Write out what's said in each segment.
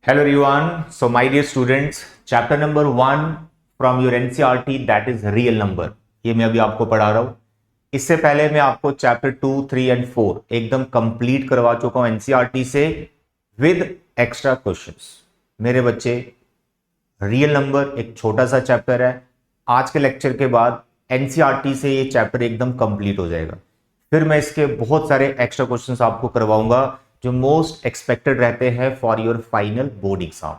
Hello everyone. So my dear students, chapter number 1 from your NCERT that is real number. ये मैं अभी आपको पढ़ा रहा हूँ. इससे पहले मैं आपको चैप्टर 2, 3 एंड 4 एकदम कंप्लीट करवा चुका हूँ एनसीईआरटी से विद एक्स्ट्रा क्वेश्चंस. मेरे बच्चे, रियल नंबर एक छोटा सा चैप्टर है. आज के लेक्चर के बाद एनसीईआरटी से ये चैप्टर एकदम कंप्लीट हो जाएगा. फिर मैं इसके बहुत सारे एक्स्ट्रा क्वेश्चंस आपको करवाऊंगा जो मोस्ट एक्सपेक्टेड रहते हैं for your final board exam.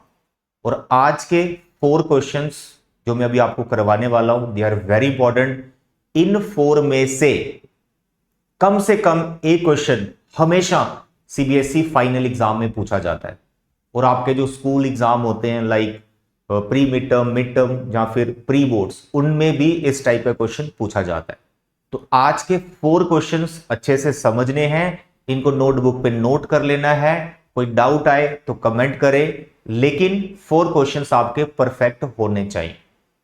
और आज के 4 क्वेश्चंस जो मैं अभी आपको करवाने वाला हूं, दे आर वेरी इंपॉर्टेंट. इन 4 में से कम एक क्वेश्चन हमेशा सीबीएसई फाइनल एग्जाम में पूछा जाता है. और आपके जो स्कूल एग्जाम होते हैं लाइक प्री मिड टर्म या फिर प्री बोर्ड्स, उनमें भी इस टाइप का क्वेश्चन पूछा जाता है. तो आज के 4 क्वेश्चंस अच्छे से समझने हैं, इनको नोटबुक पे नोट कर लेना है. कोई डाउट आए तो कमेंट करें, लेकिन 4 क्वेश्चंस आपके परफेक्ट होने चाहिए.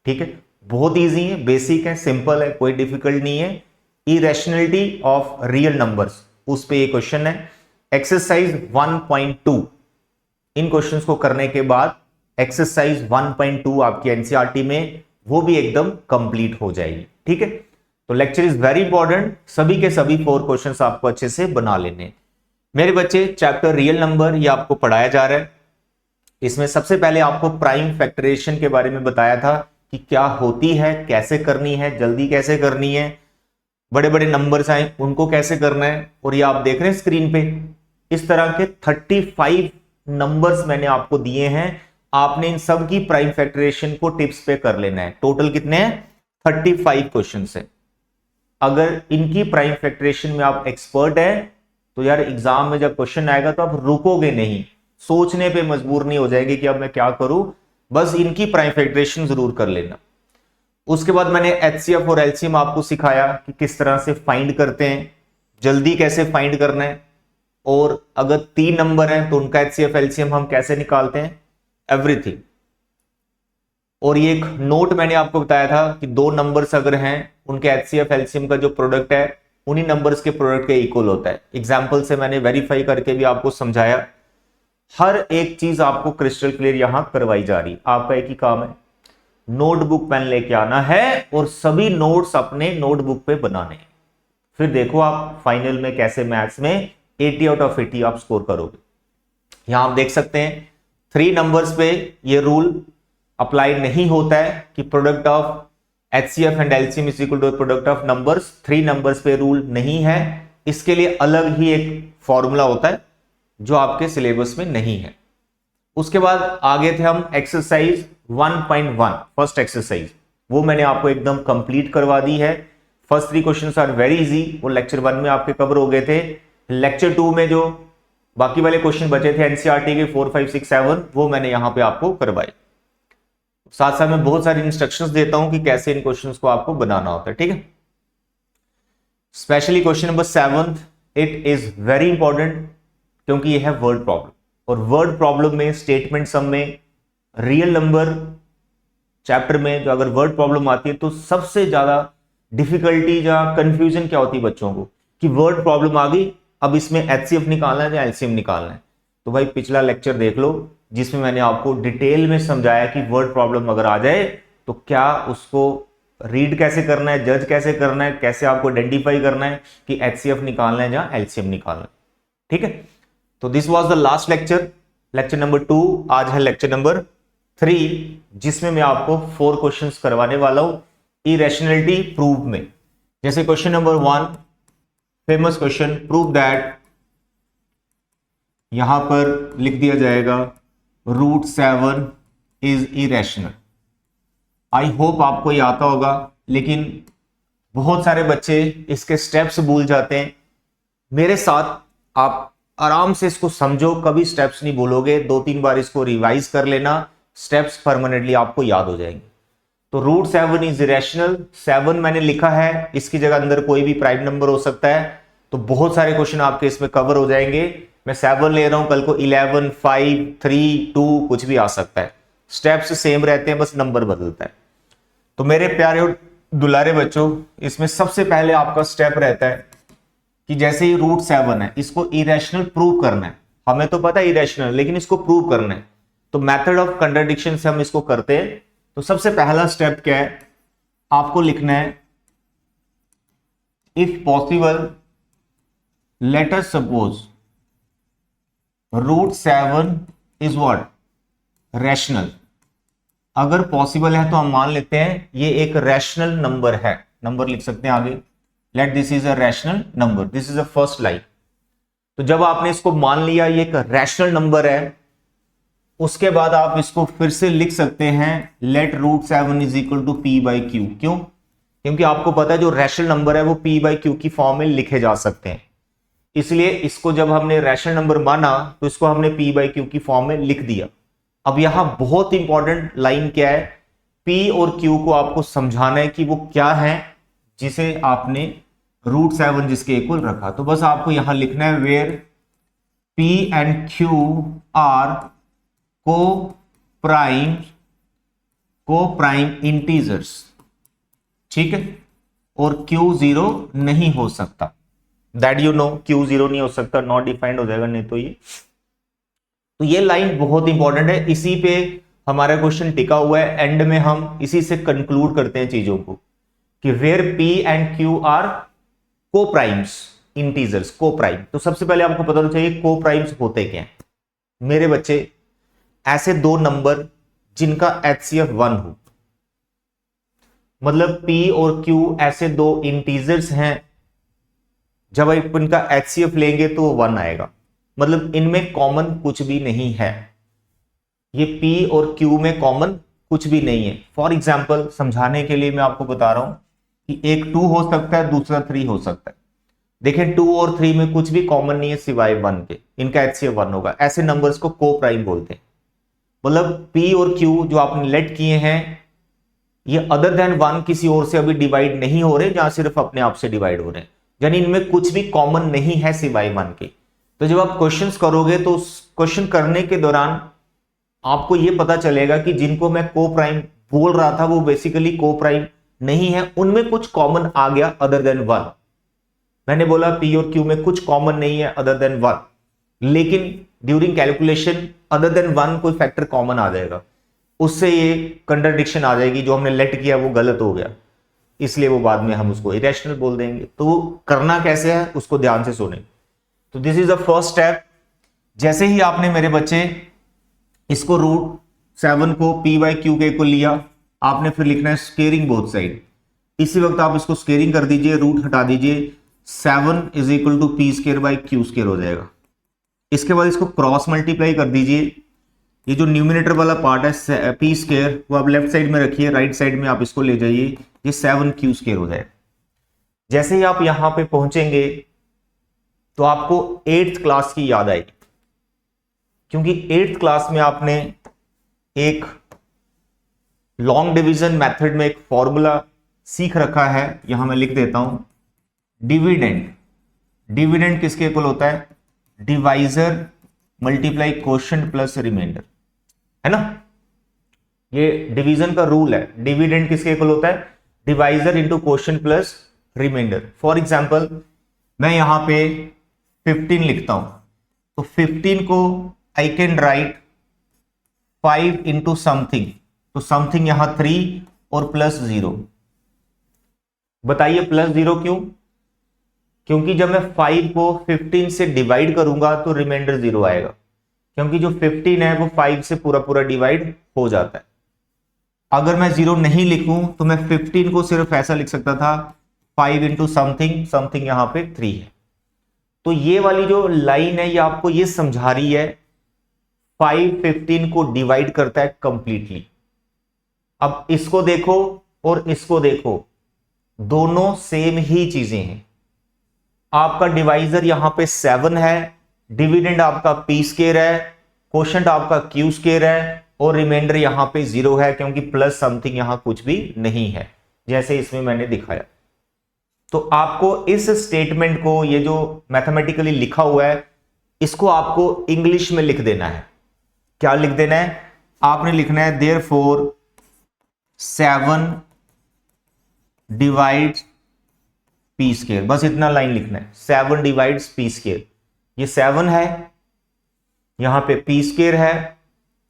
ठीक है, बहुत इजी है, बेसिक है, सिंपल है, कोई डिफिकल्ट नहीं है. इरेशनलिटी ऑफ रियल नंबर्स, उस पे ये क्वेश्चन है. एक्सरसाइज 1.2, इन क्वेश्चंस को करने के बाद एक्सरसाइज 1.2 आपकी एनसीईआरटी में वो भी एकदम कंप्लीट हो जाएगी. ठीक है, तो लेक्चर इज वेरी इंपॉर्टेंट. सभी के सभी 4 क्वेश्चंस आपको अच्छे से बना लेने. मेरे बच्चे, चैप्टर रियल नंबर ये आपको पढ़ाया जा रहा है. इसमें सबसे पहले आपको प्राइम फैक्टराइजेशन के बारे में बताया था कि क्या होती है, कैसे करनी है, जल्दी कैसे करनी है, बड़े बड़े नंबर्स आए उनको कैसे करना है. और ये आप देख रहे हैं स्क्रीन पे, इस तरह के 35 नंबर्स मैंने आपको दिए हैं. आपने इन सब की प्राइम फैक्टराइजेशन को टिप्स पे कर लेना है. टोटल कितने हैं? 35 क्वेश्चन है. अगर इनकी प्राइम फैक्टराइजेशन में आप एक्सपर्ट हैं तो यार एग्जाम में जब क्वेश्चन आएगा तो आप रुकोगे नहीं, सोचने पे मजबूर नहीं हो जाएंगे कि अब मैं क्या करूं. बस इनकी प्राइम फैक्टराइजेशन जरूर कर लेना. उसके बाद मैंने एचसीएफ और एलसीएम आपको सिखाया कि किस तरह से फाइंड करते हैं, जल्दी कैसे फाइंड करना है, और अगर 3 नंबर हैं तो उनका एचसीएफ एलसीएम हम कैसे निकालते हैं, एवरीथिंग. और ये एक नोट मैंने आपको बताया था कि 2 नंबर्स अगर हैं उनके एचसीएफ एलसीएम का जो प्रोडक्ट है उन्हीं नंबर्स के प्रोडक्ट के इक्वल होता है. एग्जांपल से मैंने वेरीफाई करके भी आपको समझाया. हर एक चीज आपको क्रिस्टल क्लियर यहां करवाई जा रही. आपका एक ही काम है, नोटबुक पेन लेके आना है और सभी नोट्स अपने नोटबुक पे बनाने हैं. फिर देखो आप फाइनल में कैसे मैथ्स में 80 आउट ऑफ 80 आप स्कोर करोगे. यहां आप देख सकते हैं 3 नंबर्स पे ये रूल अप्लाई नहीं होता है कि product of HCF and LCM is equal to product of numbers. 3 numbers पे रूल नहीं है. इसके लिए अलग ही एक फॉर्मूला होता है जो आपके सिलेबस में नहीं है. उसके बाद आगे थे हम एक्सरसाइज 1.1, फर्स्ट एक्सरसाइज, वो मैंने आपको एकदम कंप्लीट करवा दी है. First 3 questions are very easy, वो लेक्चर 1 में आपके कवर हो गए थे. लेक्चर 2 में जो बाकी वाले क्वेश्चन बचे थे एनसीईआरटी के 4, 5, 6, 7, वो मैंने यहां पे आपको करवाए. साथ साथ मैं बहुत सारी इंस्ट्रक्शंस देता हूं कि कैसे इन क्वेश्चंस को आपको बनाना होता है. ठीक है, specially question number 7, it is very important क्योंकि ये है वर्ड प्रॉब्लम. और वर्ड प्रॉब्लम में, स्टेटमेंट सम में, रियल नंबर चैप्टर में जो अगर वर्ड प्रॉब्लम आती है तो सबसे ज्यादा डिफिकल्टी या कंफ्यूजन क्या होती है बच्चों को कि वर्ड प्रॉब्लम आ गई, अब इसमें एचसीएफ निकालना है या एलसीएम निकालना है. तो भाई पिछला लेक्चर देख लो जिसमें मैंने आपको डिटेल में समझाया कि वर्ड प्रॉब्लम अगर आ जाए तो क्या उसको रीड कैसे करना है, जज कैसे करना है, कैसे आपको आइडेंटिफाई करना है कि एचसीएफ निकालना है या एलसीएम निकालना है. ठीक है, तो this was the last lecture, lecture number 2. आज है लेक्चर नंबर 3 जिसमें मैं आपको 4 क्वेश्चंस करवाने वाला हूं इरेशनलिटी प्रूव में. जैसे question number 1, famous question, prove that, यहां पर लिख दिया जाएगा √7 इज इरेशनल. आई होप आपको ये आता होगा, लेकिन बहुत सारे बच्चे इसके स्टेप्स भूल जाते हैं. मेरे साथ आप आराम से इसको समझो, कभी स्टेप्स नहीं भूलोगे. 2-3 बार इसको रिवाइज कर लेना, स्टेप्स परमानेंटली आपको याद हो जाएंगे. तो √7 इज इरेशनल. 7 मैंने लिखा है, इसकी जगह अंदर कोई भी प्राइम नंबर हो सकता है, तो बहुत सारे क्वेश्चन आपके इसमें कवर हो जाएंगे. मैं 7 ले रहा हूं, कल को 11, 5, 3, 2 कुछ भी आ सकता है. स्टेप्स सेम रहते हैं, बस नंबर बदलता है. तो मेरे प्यारे और दुलारे बच्चों, इसमें सबसे पहले आपका स्टेप रहता है कि जैसे ही √7 है, इसको इरेशनल प्रूव करना है. हमें तो पता है इरेशनल, लेकिन इसको प्रूव करना है. तो मेथड ऑफ कंट्राडिक्शन से हम इसको करते हैं। तो सबसे पहला स्टेप क्या है, आपको लिखना है if possible let us suppose √7 is what, rational. अगर पॉसिबल है तो हम मान लेते हैं ये एक रैशनल नंबर है, नंबर लिख सकते हैं आगे, let this is a rational number, this is a first line. तो जब आपने इसको मान लिया ये एक रैशनल नंबर है, उसके बाद आप इसको फिर से लिख सकते हैं let √7 is equal to P by Q. क्यों? क्योंकि आपको पता है जो रैशनल नंबर है वो P बाई क्यू की फॉर्म में लिखे जा सकते हैं, इसलिए इसको जब हमने रैशनल नंबर माना तो इसको हमने P बाई क्यू की फॉर्म में लिख दिया। अब यहां बहुत इंपॉर्टेंट लाइन क्या है, P और Q को आपको समझाना है कि वो क्या है जिसे आपने √7 जिसके इक्वल रखा। तो बस आपको यहां लिखना है where P and Q are को प्राइम इंटीजर्स, ठीक है, और Q 0 नहीं हो सकता, दैट यू नो, Q 0 नहीं हो सकता, नॉट डिफाइंड हो जाएगा नहीं तो ये। तो ये लाइन बहुत इंपॉर्टेंट है, इसी पे हमारा क्वेश्चन टिका हुआ है, एंड में हम इसी से कंक्लूड करते हैं चीजों को कि where P and Q are coprimes integers, coprime. तो सबसे पहले आपको पता होना चाहिए को प्राइम्स होते क्या हैं। मेरे बच्चे, ऐसे दो नंबर जिनका HCF 1 हो, मतलब P और Q ऐसे दो इंटीजर्स हैं, जब आप इनका HCF लेंगे तो वो 1 आएगा, मतलब इनमें कॉमन कुछ भी नहीं है, ये P और Q में कॉमन कुछ भी नहीं है। फॉर एग्जाम्पल समझाने के लिए मैं आपको बता रहा हूं कि एक 2 हो सकता है, दूसरा 3 हो सकता है। देखें 2 और 3 में कुछ भी कॉमन नहीं है सिवाय 1 के, इनका HCF 1 होगा। ऐसे नंबर्स को को प्राइम बोलते हैं, मतलब P और Q जो आपने लेट किए हैं ये अदर देन 1 किसी और से अभी डिवाइड नहीं हो रहे, जहां सिर्फ अपने आप से डिवाइड हो रहे हैं, यानी इनमें कुछ भी कॉमन नहीं है सिवाय 1 के। तो जब आप क्वेश्चंस करोगे तो क्वेश्चन करने के दौरान आपको यह पता चलेगा कि जिनको मैं को प्राइम बोल रहा था वो बेसिकली को प्राइम नहीं है, उनमें कुछ कॉमन आ गया अदर देन 1। मैंने बोला P और Q में कुछ कॉमन नहीं है अदर देन 1, लेकिन ड्यूरिंग कैलकुलेशन अदर देन 1 कोई फैक्टर कॉमन आ जाएगा, उससे ये कंट्राडिक्शन आ जाएगी, जो हमने लेट किया वो गलत हो गया, इसलिए वो बाद में हम उसको इरेशनल बोल देंगे। तो करना कैसे है उसको ध्यान से सुने। तो this is the first step. जैसे ही आपने मेरे बच्चे इसको √7 को P बाई क्यू के इक्वल लिया, आपने फिर लिखना है स्केयरिंग बोथ साइड। इसी वक्त आप इसको स्केयरिंग कर दीजिए, रूट हटा दीजिए, 7 is equal to P square by Q square हो जाएगा। इसके बाद इसको क्रॉस मल्टीप्लाई कर दीजिए, ये जो न्यूमिनेटर वाला पार्ट है P स्केयर वो आप लेफ्ट साइड में रखिए, राइट साइड में आप इसको ले जाइए, ये 7Q स्केयर हो जाएगा। जैसे ही आप यहां पे पहुंचेंगे तो आपको 8th क्लास की याद आएगी, क्योंकि 8th क्लास में आपने एक लॉन्ग डिवीजन मेथड में एक फॉर्मूला सीख रखा है, यहां मैं लिख देता हूं, डिविडेंड। डिविडेंड किसके इक्वल होता है, divisor multiply quotient plus remainder, है ना। ये डिवीजन का रूल है। डिविडेंड किसके इक्वल होता है, divisor into quotient plus remainder. For example मैं यहां पे 15 लिखता हूं, तो 15 को I can write 5 into something, तो समथिंग यहां 3 और प्लस 0। बताइए प्लस 0 क्यों? क्योंकि जब मैं 5 को 15 से डिवाइड करूंगा तो रिमाइंडर 0 आएगा, क्योंकि जो 15 है वो 5 से पूरा पूरा डिवाइड हो जाता है। अगर मैं 0 नहीं लिखूं तो मैं 15 को सिर्फ ऐसा लिख सकता था 5 इंटू समथिंग, समथिंग यहां पे 3 है। तो ये वाली जो लाइन है ये आपको ये समझा रही है 5 15 को डिवाइड करता है कंप्लीटली। अब इसको देखो और इसको देखो, दोनों सेम ही चीजें हैं। आपका डिवाइजर यहां पे 7 है, डिविडेंड आपका P स्केयर है, क्वोशिएंट आपका Q स्केयर है, और रिमाइंडर यहां पे 0 है, क्योंकि प्लस समथिंग यहां कुछ भी नहीं है, जैसे इसमें मैंने दिखाया। तो आपको इस स्टेटमेंट को, ये जो मैथमेटिकली लिखा हुआ है, इसको आपको इंग्लिश में लिख देना है। क्या लिख देना है? आपने लिखना है देयरफॉर 7 डिवाइड्स P स्केयर, बस इतना लाइन लिखना है, 7 डिवाइड्स P स्केयर। ये 7 है, यहां पे P स्केयर है,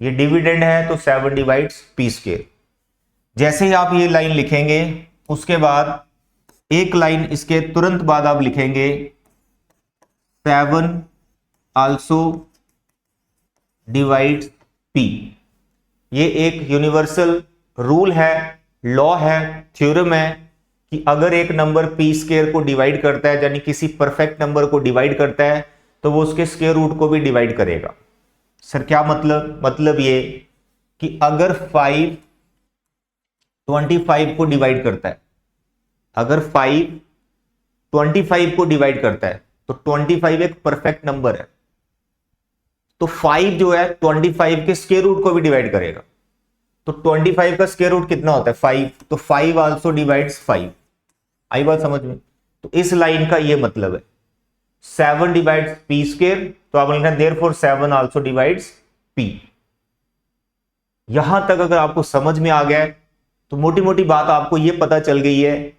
ये डिविडेंड है तो 7 डिवाइड्स पी स्क्वायर। जैसे ही आप ये लाइन लिखेंगे उसके बाद एक लाइन इसके तुरंत बाद आप लिखेंगे 7 आल्सो डिवाइड्स पी। ये एक यूनिवर्सल रूल है, लॉ है, थ्योरम है कि अगर एक नंबर पी स्क्वायर को डिवाइड करता है, यानी किसी परफेक्ट नंबर को डिवाइड करता है, तो वो उसके स्क्वायर रूट को भी डिवाइड करेगा। सर क्या मतलब ये कि अगर 5 25 को डिवाइड करता है, अगर 5 25 को डिवाइड करता है तो 25 एक परफेक्ट नंबर है, तो 5 जो है 25 के स्क्वायर रूट को भी डिवाइड करेगा। तो 25 का स्क्वायर रूट कितना होता है 5, तो 5 आल्सो डिवाइड्स 5। आई बात समझ में? तो इस लाइन का ये मतलब है 7 डिवाइड्स पी स्क्वायर, तो आप लिखना देयरफॉर 7 आल्सो डिवाइड्स पी। यहां तक अगर आपको समझ में आ गया है तो मोटी मोटी बात आपको ये पता चल गई है।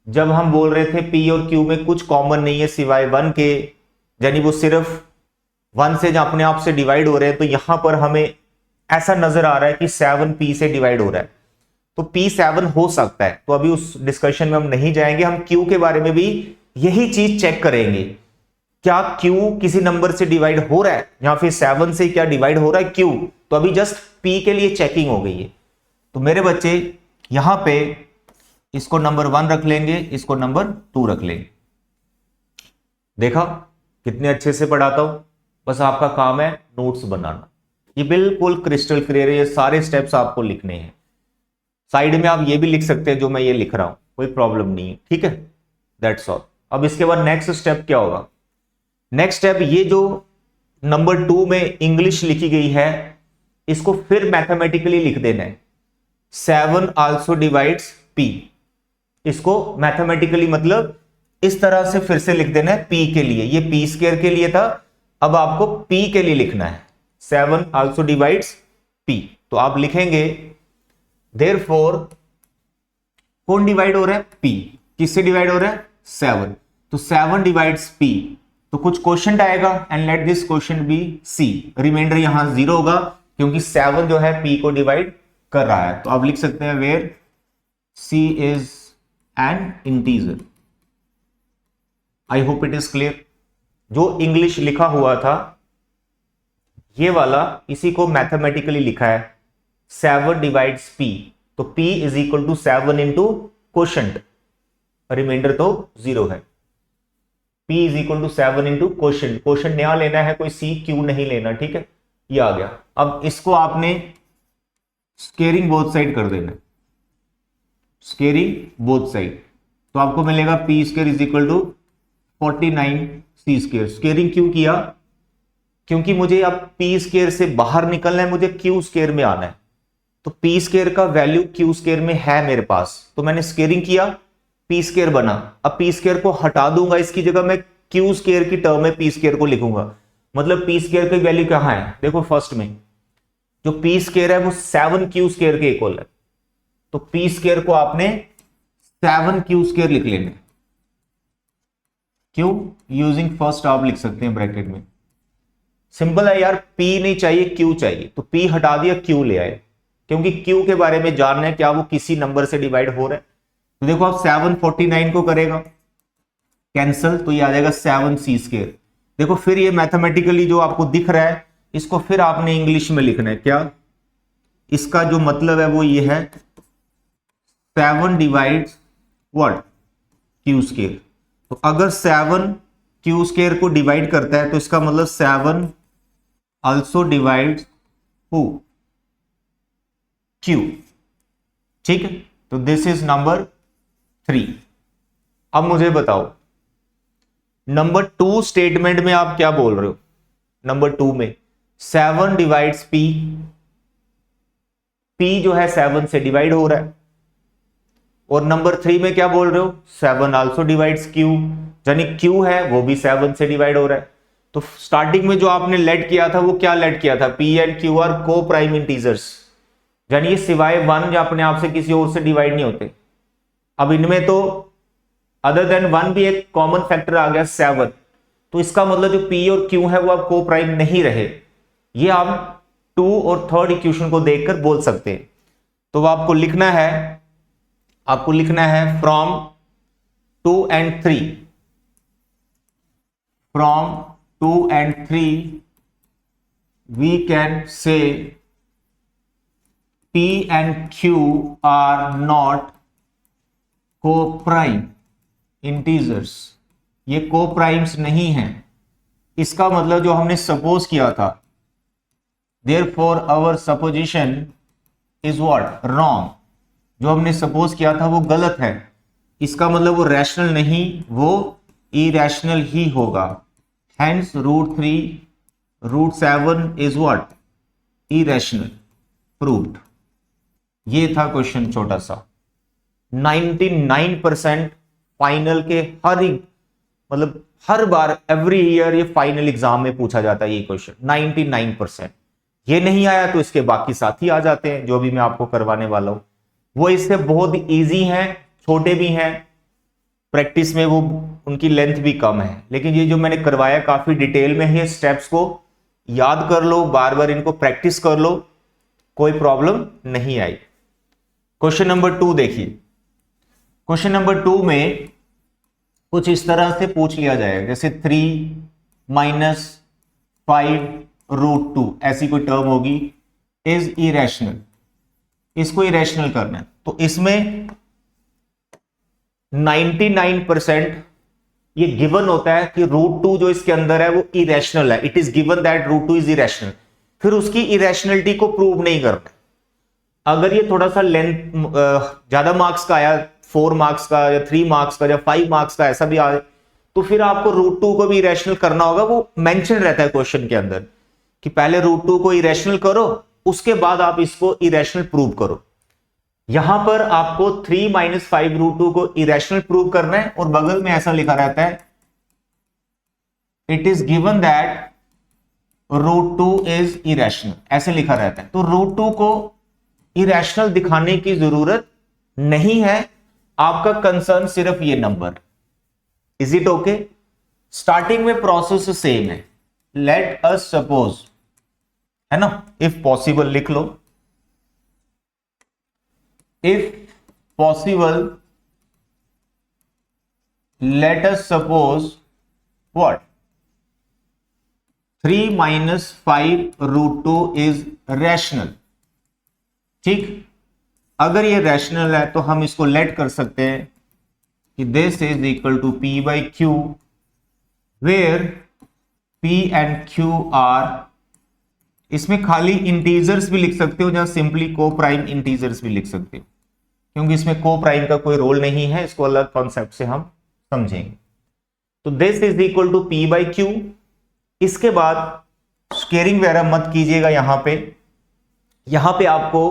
जब हम बोल रहे थे पी और क्यू में कुछ कॉमन नहीं है सिवाय 1 के, यानी वो सिर्फ 1 से अपने आप से डिवाइड हो रहे हैं, तो यहां पर हमें ऐसा नजर आ रहा है कि 7 पी से डिवाइड हो रहा है, तो पी 7 हो सकता है। तो अभी उस डिस्कशन में हम नहीं जाएंगे, हम क्यू के बारे में भी यही चीज चेक करेंगे, क्या क्यू किसी नंबर से डिवाइड हो रहा है या फिर 7 से क्या डिवाइड हो रहा है क्यू। तो अभी जस्ट पी के लिए चेकिंग हो गई है। तो मेरे बच्चे यहां पे इसको नंबर 1 रख लेंगे, इसको नंबर 2 रख लेंगे। देखा कितने अच्छे से पढ़ाता हूं, बस आपका काम है नोट्स बनाना। ये बिल्कुल क्रिस्टल क्लियर है, ये सारे स्टेप्स आपको लिखने हैं। साइड में आप ये भी लिख सकते हैं जो मैं ये लिख रहा हूं, कोई प्रॉब्लम नहीं है, ठीक है। That's all. अब इसके बाद नेक्स्ट स्टेप क्या होगा? नेक्स्ट स्टेप, ये जो नंबर 2 में इंग्लिश लिखी गई है इसको फिर मैथमेटिकली लिख देना है। 7 आल्सो डिवाइड्स पी, इसको मैथमेटिकली मतलब इस तरह से फिर से लिख देना है पी के लिए। ये पी स्क्वायर के लिए था, अब आपको पी के लिए लिखना है 7 आल्सो डिवाइड्स पी। तो आप लिखेंगे देयरफॉर कौन डिवाइड हो रहा है? पी। किससे डिवाइड हो रहा है? 7। तो 7 डिवाइड्स पी, तो कुछ क्वेश्चन आएगा and let this question be C. Remainder यहां 0 होगा क्योंकि 7 जो है पी को डिवाइड कर रहा है। तो आप लिख सकते हैं where C is an integer. I hope it is clear. जो इंग्लिश लिखा हुआ था ये वाला, इसी को मैथमेटिकली लिखा है 7 डिवाइड्स पी, तो p is equal to 7 into quotient, remainder तो 0 है। p is equal to 7 into quotient, quotient नया लेना है, कोई सी क्यू नहीं लेना, ठीक है। ये आ गया। अब इसको आपने स्केयरिंग बोथ साइड कर देना, स्केयरिंग बोथ साइड, तो आपको मिलेगा P square is equal to 49 C square. Squaring क्यों किया? क्योंकि मुझे अब पी स्क्वायर से बाहर निकलना है, मुझे क्यू स्क्वायर में आना है। तो पी स्क्वायर का वैल्यू क्यू स्क्वायर में है मेरे पास, तो मैंने स्केयरिंग किया, पी स्क्वायर बना। अब पी स्क्वायर को हटा दूंगा, इसकी जगह मैं क्यू स्क्वायर की टर्म में पी स्क्वायर को लिखूंगा। मतलब पी स्क्वायर की वैल्यू कहां है? देखो फर्स्ट में जो पी स्क्वायर है वो 7 क्यू स्क्वायर के इक्वल है, तो पी स्क्वायर को आपने 7 क्यू स्क्वायर लिख लेना। क्यों? यूजिंग फर्स्ट आप लिख सकते हैं ब्रैकेट में। सिंपल है यार, पी नहीं चाहिए क्यू चाहिए, तो पी हटा दिया क्यू ले आए, क्योंकि क्यू के बारे में जानना है क्या वो किसी नंबर से डिवाइड हो रहा है। तो देखो आप 749 को करेगा कैंसिल, तो ये आ जाएगा 7 सी स्क्वायर। देखो फिर ये मैथमेटिकली जो आपको दिख रहा है इसको फिर आपने इंग्लिश में लिखना है। क्या? इसका जो मतलब है वो ये है 7 डिवाइड्स व्हाट? Q square. तो अगर 7 क्यू स्क्वायर को डिवाइड करता है तो इसका मतलब 7 आल्सो डिवाइड्स हु? क्यू। ठीक है, तो दिस इज नंबर 3। अब मुझे बताओ नंबर 2 स्टेटमेंट में आप क्या बोल रहे हो? नंबर 2 में 7 डिवाइड्स पी, पी जो है 7 से डिवाइड हो रहा है। और नंबर 3 में क्या बोल रहे हो? 7 आल्सो डिवाइड्स क्यू, यानी क्यू है वो भी 7 से डिवाइड हो रहा है। तो स्टार्टिंग में जो आपने लेट किया था वो क्या लेट किया था? पी एंड क्यू आर को प्राइम इंटीजर्स, यानी ये सिवाय 1 या अपने आप से किसी और से डिवाइड नहीं होते। अब इनमें तो अदर देन 1 भी एक कॉमन फैक्टर आ गया 7, तो इसका मतलब जो पी और क्यू है वो अब को प्राइम नहीं रहे, ये अब टू और थर्ड इक्वेशन को देखकर बोल सकते हैं। तो आपको लिखना है from 2 and 3, from 2 and 3 we can say P and Q are not co-prime integers। ये co-primes नहीं हैं। इसका मतलब जो हमने सपोज किया था, therefore our supposition is what? wrong। जो हमने सपोज किया था वो गलत है। इसका मतलब वो रैशनल नहीं, वो इरेशनल ही होगा। Hence √3 √7 is what? irrational। proved। ये था क्वेश्चन छोटा सा। 99% फाइनल के हर बार एवरी ईयर ये फाइनल एग्जाम में पूछा जाता है ये क्वेश्चन। 99%। ये नहीं आया तो इसके बाकी साथी आ जाते हैं जो भी मैं आपको करवाने वाला हूं, वो इससे बहुत इजी हैं, छोटे भी हैं, प्रैक्टिस में वो उनकी लेंथ भी कम है। लेकिन ये जो मैंने करवाया काफी डिटेल में है, स्टेप्स को याद कर लो, बार बार इनको प्रैक्टिस कर लो, कोई प्रॉब्लम नहीं आई। क्वेश्चन नंबर 2 देखिए। क्वेश्चन नंबर 2 में कुछ इस तरह से पूछ लिया जाएगा, जैसे 3 - 5 √2 ऐसी कोई टर्म होगी, इज इरेशनल। इसको इरेशनल करना है तो इसमें 99% ये गिवन होता है कि √2 जो इसके अंदर है वो इरेशनल है। It is given that √2 is irrational. फिर उसकी इरेशनलिटी को प्रूव नहीं करना। अगर ये थोड़ा सा लेंथ ज्यादा मार्क्स का आया, 4 मार्क्स का या 3 मार्क्स का या 5 मार्क्स का ऐसा भी आए, तो फिर आपको √2 को भी इरेशनल करना होगा। वो मेंशन रहता है क्वेश्चन के अंदर कि पहले √2 को इरेशनल करो, उसके बाद आप इसको इरेशनल प्रूव करो। यहां पर आपको 3 - 5 √2 को इरेशनल प्रूव करना है और बगल में ऐसा लिखा रहता है, it is given that √2 is irrational, ऐसे लिखा रहता है। तो √2 को इरेशनल दिखाने की जरूरत नहीं है, आपका कंसर्न सिर्फ ये नंबर। Is it okay? स्टार्टिंग में प्रोसेस सेम है। लेट अस सपोज, है ना, इफ पॉसिबल लिख लो, if possible let us suppose what? 3 - 5 √2 is rational. ठीक, अगर ये रैशनल है तो हम इसको लेट कर सकते हैं कि this is equal to P/Q, where P and Q are, इसमें खाली इंटीजर्स भी लिख सकते हो, जहां सिंपली को प्राइम इंटीजर्स भी लिख सकते हो, क्योंकि इसमें को प्राइम का कोई रोल नहीं है। इसको अलग कॉन्सेप्ट से हम समझेंगे। तो this is equal to P/Q। इसके बाद स्केयरिंग वगैरह मत कीजिएगा। यहां पे आपको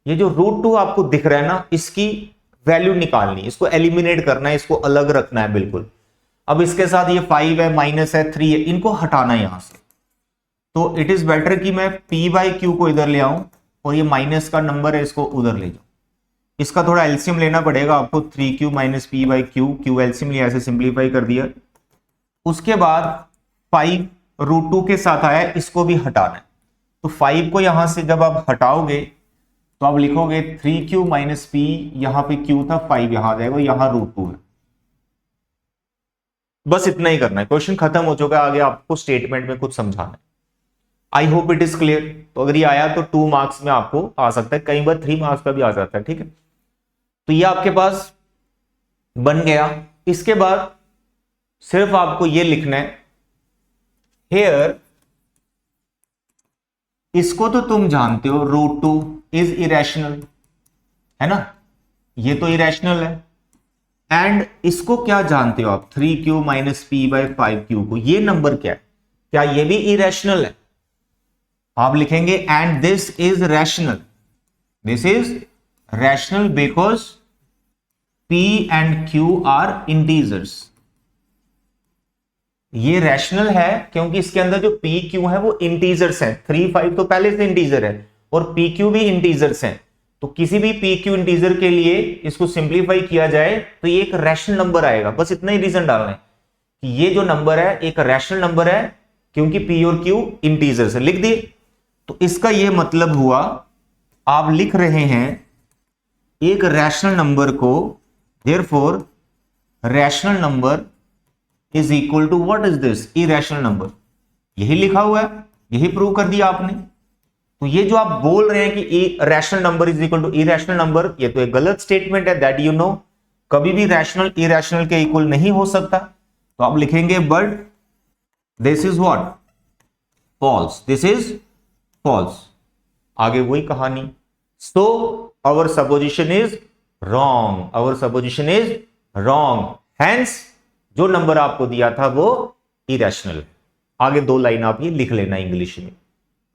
ये जो √2 आपको दिख रहा है ना, इसकी वैल्यू निकालनी, इसको एलिमिनेट करना है, इसको अलग रखना है बिल्कुल। अब इसके साथ ये 5 है, माइनस है, 3 है, इनको हटाना है यहां से। तो इट इज बेटर कि मैं P/Q को इधर ले आऊं और ये माइनस का नंबर है इसको उधर ले जाऊं। इसका थोड़ा एलसीएम लेना पड़ेगा आपको, 3Q - P/Q, Q एलसीएम लिया, ऐसे सिंप्लीफाई कर दिया। उसके बाद 5 √2 के साथ आया, इसको भी हटाना है। तो 5 को यहां से जब आप हटाओगे तो आप लिखोगे 3Q - P, यहां पे Q था, 5 यहां आ जाएगा, यहां √2 है। बस इतना ही करना है, क्वेश्चन खत्म हो चुका है। आगे आपको स्टेटमेंट में कुछ समझाना है। आई होप इट इज क्लियर। तो अगर ये आया तो 2 मार्क्स में आपको आ सकता है, कई बार 3 मार्क्स का भी आ जाता है। ठीक है, तो ये आपके पास बन गया। इसके बाद सिर्फ आपको ये लिखना है, हेयर, इसको तो तुम जानते हो √2 इज इरेशनल, है ना, ये तो इरेशनल है। एंड इसको क्या जानते हो आप, 3Q - P/5Q को, ये नंबर क्या है, क्या ये भी इरेशनल है? आप लिखेंगे and this is rational. This is rational because P and Q are integers. ये रैशनल है क्योंकि इसके अंदर जो P Q है वो इंटीजर्स हैं। 3 5 तो पहले से इंटीजर है और P Q भी इंटीजर्स हैं। तो किसी भी P Q इंटीजर के लिए इसको सिंप्लीफाई किया जाए तो ये एक रैशनल नंबर आएगा। बस इतना ही रीजन डालना है कि ये जो नंबर है एक रैशनल नंबर है क्योंकि P और Q इंटीजर्स है। लिख दिए। तो इसका यह मतलब हुआ आप लिख रहे हैं एक रैशनल नंबर को, therefore rational number is equal to what is this, irrational number. यही लिखा हुआ है, यही प्रूव कर दिया आपने। तो ये जो आप बोल रहे हैं कि rational number is equal to irrational number, ये तो एक गलत स्टेटमेंट है, दैट यू नो। कभी भी रैशनल इरैशनल के इक्वल नहीं हो सकता। तो आप लिखेंगे but this is what, false, this is false. आगे वही कहानी। So our supposition is wrong, our supposition is wrong, hence जो नंबर आपको दिया था वो इरैशनल है। आगे 2 लाइन आप ये लिख लेना इंग्लिश में।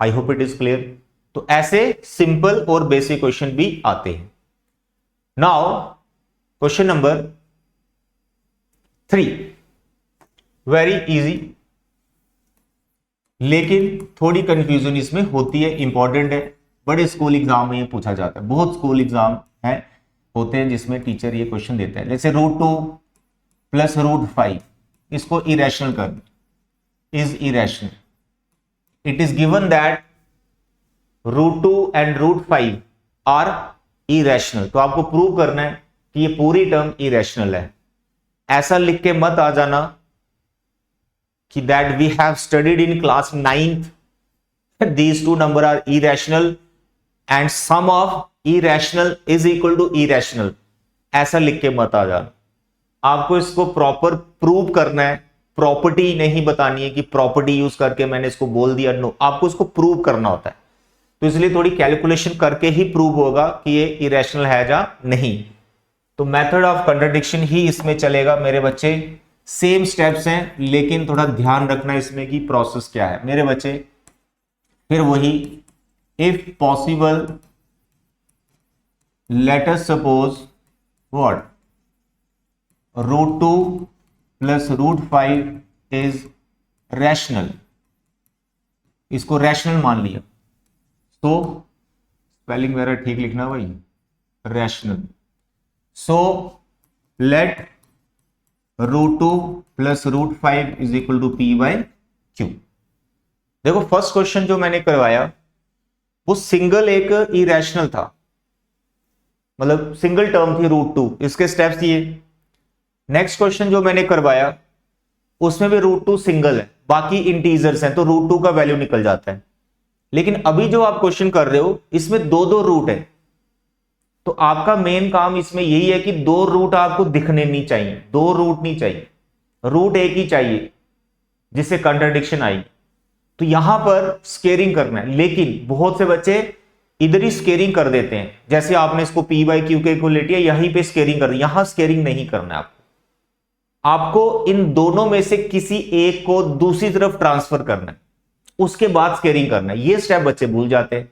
आई होप इट इज क्लियर। तो ऐसे सिंपल और बेसिक क्वेश्चन भी आते हैं। Now question number 3, very easy, लेकिन थोड़ी कंफ्यूजन इसमें होती है, इंपॉर्टेंट है। बड़े स्कूल एग्जाम में ये पूछा जाता है, बहुत स्कूल एग्जाम है होते हैं जिसमें टीचर ये क्वेश्चन देते हैं। जैसे √2 प्लस √5, इसको इरेशनल कर, is irrational. It is given that √2 and √5 are irrational. तो आपको प्रूव करना है कि ये पूरी टर्म इरेशनल है। ऐसा लिख के मत आ जाना कि that we have studied in class 9th these two number are irrational and sum of irrational is equal to irrational। ऐसा लिख के मत आ जाना। आपको इसको प्रॉपर प्रूव करना है, प्रॉपर्टी नहीं बतानी है कि प्रॉपर्टी यूज करके मैंने इसको बोल दिया, नो, आपको इसको प्रूव करना होता है। तो इसलिए थोड़ी कैलकुलेशन करके ही प्रूव होगा कि ये इरेशनल है या नहीं। तो मेथड ऑफ कंट्राडिक्शन ही इसमें चलेगा मेरे बच्चे। सेम स्टेप्स हैं, लेकिन थोड़ा ध्यान रखना इसमें कि प्रोसेस क्या है मेरे बच्चे। फिर वही, if possible let us suppose what, √2 plus √5 is rational. इसको रैशनल मान लिया, तो स्पेलिंग मेरा ठीक लिखना भाई, rational. So let √2 plus √5 is equal to P/Q। देखो फर्स्ट क्वेश्चन जो मैंने करवाया वो सिंगल एक इरेशनल था, मतलब सिंगल टर्म थी √2, इसके स्टेप्स ये। नेक्स्ट क्वेश्चन जो मैंने करवाया उसमें भी √2 सिंगल है, बाकी इंटीजर्स हैं, तो √2 का वैल्यू निकल जाता है। लेकिन अभी जो आप क्वेश्चन कर रहे हो इसमें दो रूट है, तो आपका मेन काम इसमें यही है कि 2 रूट आपको दिखने नहीं चाहिए, 2 रूट नहीं चाहिए, रूट एक ही चाहिए जिससे कंट्राडिक्शन आएगी। तो यहां पर स्केयरिंग करना है, लेकिन बहुत से बच्चे इधर ही स्केयरिंग कर देते हैं। जैसे आपने इसको P/Q के इक्वल लिया, यहीं पे स्केयरिंग कर, यहां स्केयरिंग नहीं करना है आपको इन दोनों में से किसी एक को दूसरी तरफ ट्रांसफर करना है, उसके बाद स्केयरिंग करना है। ये स्टेप बच्चे भूल जाते हैं,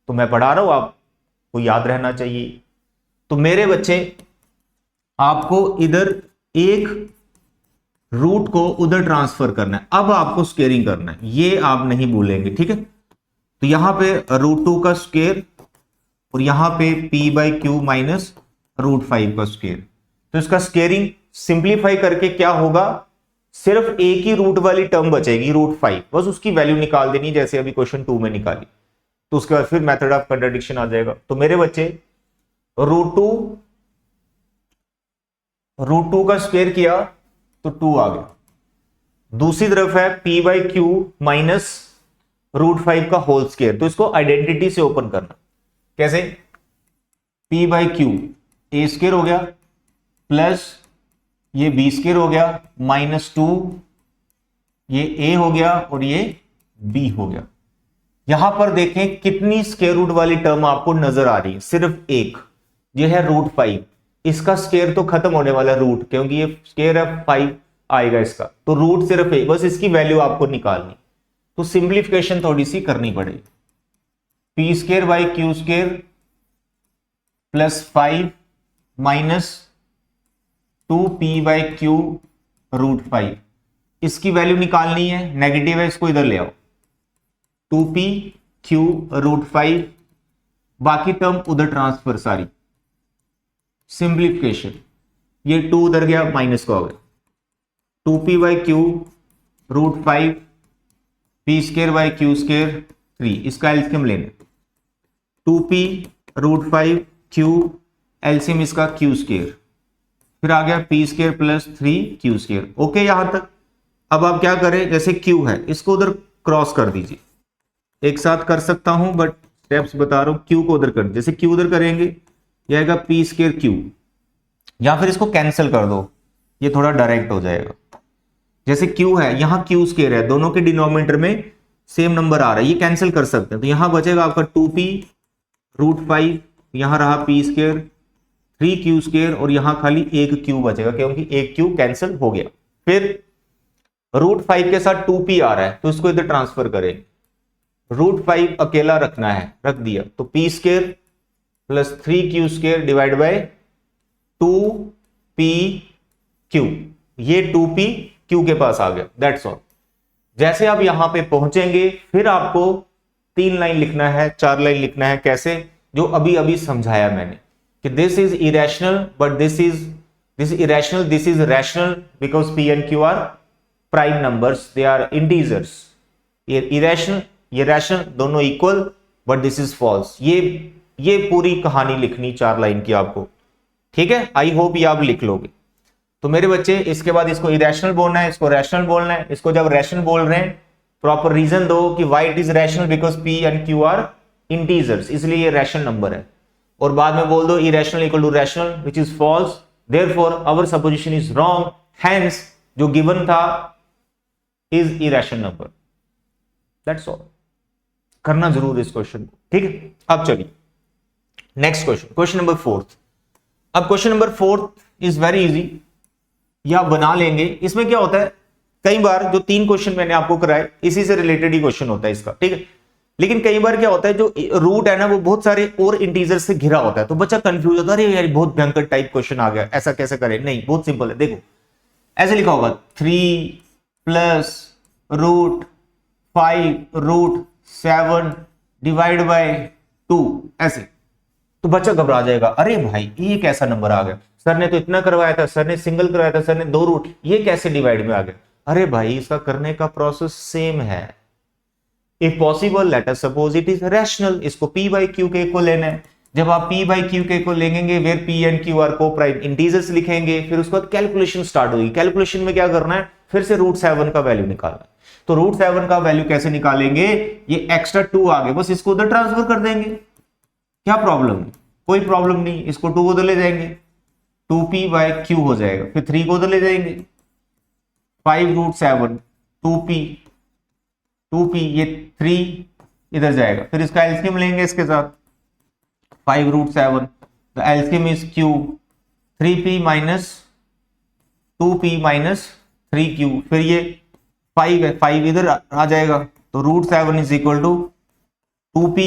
तो मैं पढ़ा रहा हूं, आपको याद रहना चाहिए। तो मेरे बच्चे आपको इधर एक रूट को उधर ट्रांसफर करना है, अब आपको स्केयरिंग करना है, ये आप नहीं भूलेंगे, ठीक है। तो यहां पे √2 का स्केयर और यहां पे P/Q माइनस √5 का स्केयर। तो इसका स्केयरिंग सिंप्लीफाई करके क्या होगा, सिर्फ एक ही रूट वाली टर्म बचेगी √5, बस उसकी वैल्यू निकाल देनी जैसे अभी क्वेश्चन 2 में निकाली। तो उसके बाद फिर मेथड ऑफ कंट्राडिक्शन आ जाएगा। तो मेरे बच्चे √2 का स्क्वायर किया तो 2 आ गया, दूसरी तरफ है P/Q माइनस √5 का होल स्क्वायर। तो इसको आइडेंटिटी से ओपन करना, कैसे, P/Q a स्क्वायर हो गया प्लस ये b स्क्वायर हो गया माइनस 2, ये a हो गया और ये b हो गया। यहां पर देखें कितनी स्क्वायर रूट वाली टर्म आपको नजर आ रही है, सिर्फ एक, ये है √5। इसका स्क्वायर तो खत्म होने वाला रूट, क्योंकि ये स्क्वायर है 5 आएगा इसका, तो रूट सिर्फ एक, बस इसकी वैल्यू आपको निकालनी। तो सिंप्लीफिकेशन थोड़ी सी करनी पड़ेगी। P²/Q² प्लस 5 माइनस 2P/Q √5, इसकी वैल्यू निकालनी है, नेगेटिव है इसको इधर ले आओ, 2P/Q √5, बाकी टर्म उधर ट्रांसफर सारी, सिंप्लीफिकेशन, ये 2 उधर गया माइनस का हो गया, 2P/Q √5 P²/Q² 3, इसका एलसीएम लेना 2p√5q, एलसीएम इसका q², फिर आ गया p² प्लस 3q²। ओके यहां तक। अब आप क्या करें, जैसे q है इसको उधर क्रॉस कर दीजिए, एक साथ कर सकता हूं बट स्टेप्स बता रहा हूं। q को उधर कर, जैसे q उधर करेंगे ये आएगा p²q, या फिर इसको कैंसिल कर दो, ये थोड़ा डायरेक्ट हो जाएगा। जैसे q है यहां q² है, दोनों के डिनोमिनेटर में सेम नंबर आ रहा है, ये कैंसिल कर सकते हैं, तो यहां बचेगा आपका 2p√5, यहां रहा p², 3q² और यहां खाली एक q बचेगा क्योंकि एक q कैंसिल हो गया। फिर √5 के साथ 2p आ रहा है तो इसको इधर ट्रांसफर करें, √5 अकेला रखना है, रख दिया, तो p² plus 3q² divide by 2pq, ये 2pq के पास आ गया, दैट्स ऑल। जैसे आप यहां पे पहुंचेंगे फिर आपको 3 लाइन लिखना है, 4 लाइन लिखना है, कैसे, जो अभी अभी समझाया मैंने कि this is irrational but this irrational, this is rational because p and q are prime numbers, they are integers. ये इरेशनल ये रैशनल दोनों equal but this is false. ये पूरी कहानी लिखनी 4 लाइन की आपको, ठीक है। आई होप ये आप लिख लोगे। तो मेरे बच्चे इसके बाद इसको इरेशनल बोलना है, इसको रैशनल बोलना है। इसको जब रैशनल बोल रहे हैं प्रॉपर रीजन दो कि why it is rational, because p and q are integers, इसलिए ये रैशनल नंबर है। और बाद में बोल दो irrational equal to rational which is false, therefore our supposition is wrong, hence जो गिवन था is irrational number. That's all. करना जरूर इस क्वेश्चन को, ठीक है। अब चलिए नेक्स्ट क्वेश्चन, क्वेश्चन नंबर 4। अब question number 4 is very easy, या बना लेंगे। इसमें क्या होता है, कई बार जो 3 क्वेश्चन मैंने आपको कराए इसी से रिलेटेड ही क्वेश्चन होता है इसका, ठीक है। लेकिन कई बार क्या होता है, जो रूट है ना वो बहुत सारे और इंटीजर से घिरा होता है, तो बच्चा कंफ्यूज होता है, अरे यार बहुत भयंकर टाइप क्वेश्चन आ गया, ऐसा कैसे करें। नहीं, बहुत सिंपल है। देखो ऐसे लिखा होगा 3 + √5√7 डिवाइड बाय 2, ऐसे। तो बच्चा घबरा जाएगा, अरे भाई ये कैसा नंबर आ गया, सर ने तो इतना करवाया था, सर ने सिंगल करवाया था, सर ने 2 रूट, ये कैसे डिवाइड में आ गया। अरे भाई इसका करने का प्रोसेस सेम है। If possible let us suppose it is rational, इसको p/q के को लेना है। जब आप p/q के को लेंगे where p and q are को प्राइम इंटीजर्स लिखेंगे, फिर उसके बाद कैलकुलेशन स्टार्ट होगी। कैलकुलेशन में क्या करना है, फिर से √7 का वैल्यू निकालना है। तो √7 का वैल्यू कैसे निकालेंगे, ये एक्स्ट्रा 2 आ गए, बस इसको उधर ट्रांसफर कर देंगे, क्या प्रॉब्लम है, कोई प्रॉब्लम नहीं। इसको 2 को उधर ले जाएंगे, 2p/q हो जाएगा, फिर 3 को उधर ले जाएंगे, 5√7 2p, ये 3 इधर जाएगा, फिर इसका एलसीएम लेंगे इसके साथ 5√7, the LCM is q, 3p minus 2p minus 3q, फिर ये 5 है, 5 इधर आ जाएगा, तो √7 is equal to 2p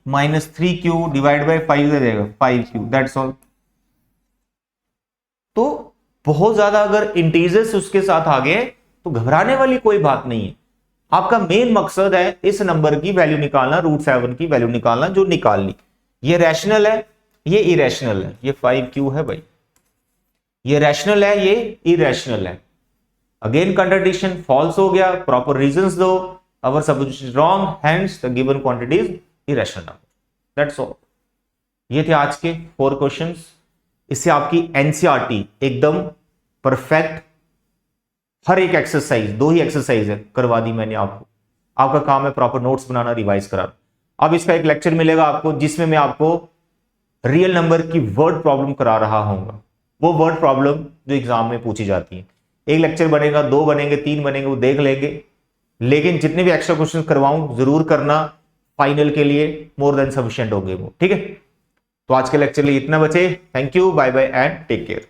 minus 3q divide by 5 इधर जाएगा 5q, दैट्स ऑल। तो बहुत ज्यादा अगर इंटीजर्स उसके साथ आ गए तो घबराने वाली कोई बात नहीं है। आपका मेन मकसद है इस नंबर की वैल्यू निकालना, √7 की वैल्यू निकालना, जो निकाल ली। ये रैशनल है, ये इरेशनल है, ये 5q है भाई, ये रैशनल है, ये इरेशनल है। अगेन कंट्राडिक्शन, फॉल्स हो गया, प्रॉपर रीजंस दो, our supposition wrong, hence the given quantity is irrational number, that's all. ये थे आज के 4 क्वेश्चंस। इससे आपकी एनसीईआरटी एकदम परफेक्ट, हर एक एक्सरसाइज, 2 ही एक्सरसाइज है करवा दी मैंने आपको। आपका काम है प्रॉपर नोट्स बनाना, रिवाइज कराना। अब इसका एक लेक्चर मिलेगा आपको जिसमें मैं आपको रियल नंबर की वर्ड प्रॉब्लम करा रहा हूंगा, वो वर्ड प्रॉब्लम जो एग्जाम में पूछी जाती है। एक लेक्चर बनेगा, 2 बनेंगे, 3 बनेंगे, वो देख लेंगे। लेकिन जितने भी एक्स्ट्रा क्वेश्चन करवाऊं जरूर करना, फाइनल के लिए मोर देन सफिशिएंट होंगे वो, ठीक है। तो आज के लेक्चर लिए इतना बचे। Thank you, bye bye and take care.